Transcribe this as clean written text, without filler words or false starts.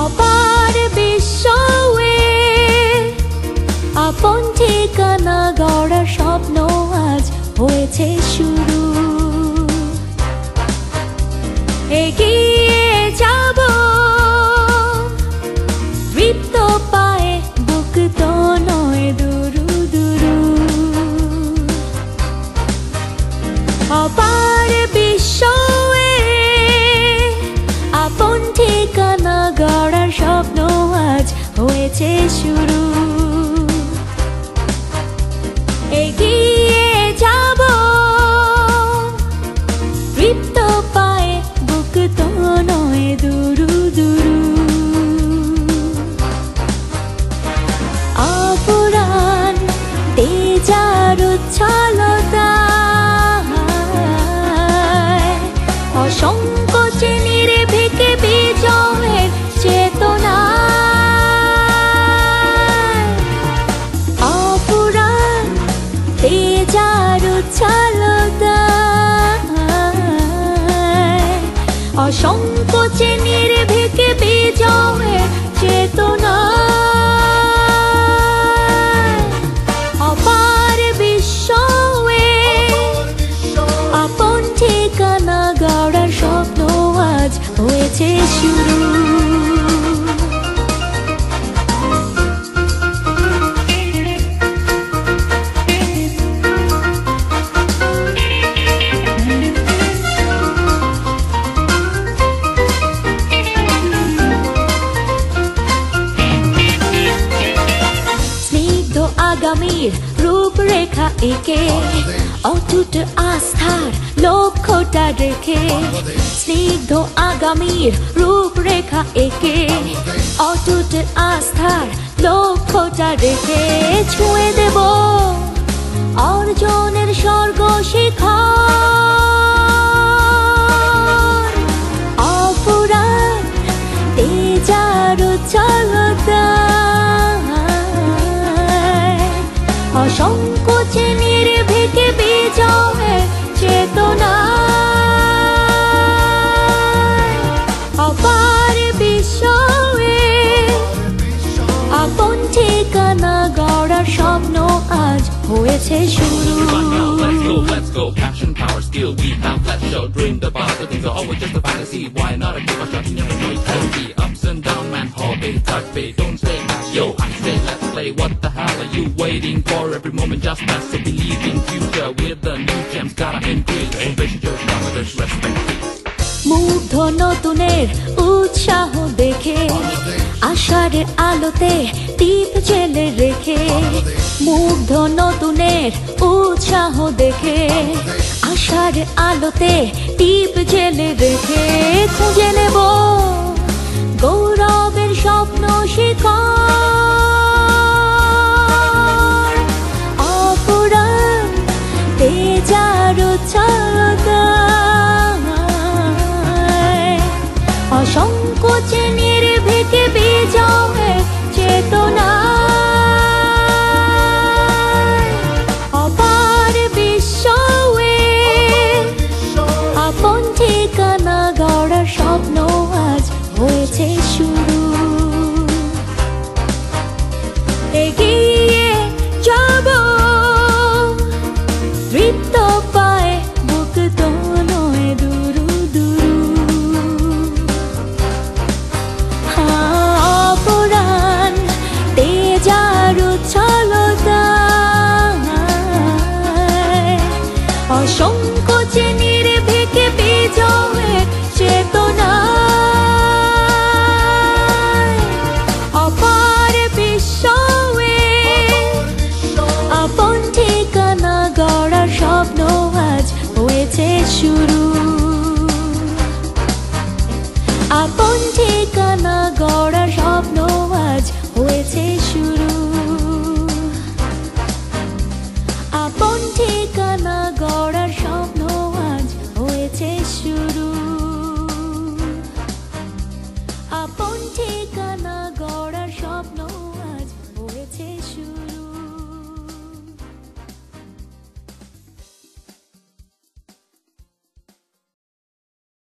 অপার বিশ্বয়ে আপন ঠিকানা গড়ার স্বপ্ন আজ হয়েছে শুরু। এগিয়ে যাব তৃপ্ত পায়ে, বুক তো নয় দুরু দুরু। অপার বিশ্বয়ে আপন ঠিকানা গড়ার স্বপ্ন আজ হয়েছে শুরু। এগিয়ে যাব তৃপ্ত পায়ে, বুক তো নয় দুরু দুরু। অপুরাণ তেজার উচ্ছলতা অসংকোচে নির্ভীকে বিজয়ের চেতনা। অপুরাণ তেজার উচ্ছলতা অসংকোচে নির্ভীকে বিজয়ের চেতনা। অপার বিশ্বয়ে আপন ঠিকানা গড়ার স্বপ্ন আজ হয়েছে শুরু। স্নিগ্ধ আগামীর রূপরেখা এঁকে অটুট আস্থার লক্ষ্যটা রেখে। স্নিগ্ধ আগামীর রূপরেখা এঁকে অটুট আস্থার লক্ষ্যটা রেখে ছুঁয়ে দেব অর্জনের স্বর্গ শিখর। অপুরাণ তেজার উচ্ছলতা অসংকোচে নির্ভীকে বিজয়ের চেতনা। অপার বিশ্বয়ে আপন ঠিকানা গড়ার স্বপ্ন আজ হয়েছে শুরু। Let's go, passion, power, skill, we have, let's show, dream the bar, the things are always just a fantasy, why not give a shot, you never know it's healthy, ups and down, man, hobby, touch base, don't stay back, yo, I say let's play, what the hell are you waiting for, every moment just pass, so believe in future, with the new gems, gotta increase, ambition just come with us, respect, please. মুগ্ধ নতুনের উৎসাহ দেখে আশার আলোতে দীপ জেলে রেখে। মুগ্ধ নতুনের উৎসাহ দেখে আশার আলোতে দীপ জেলে রেখে খুঁজে নেব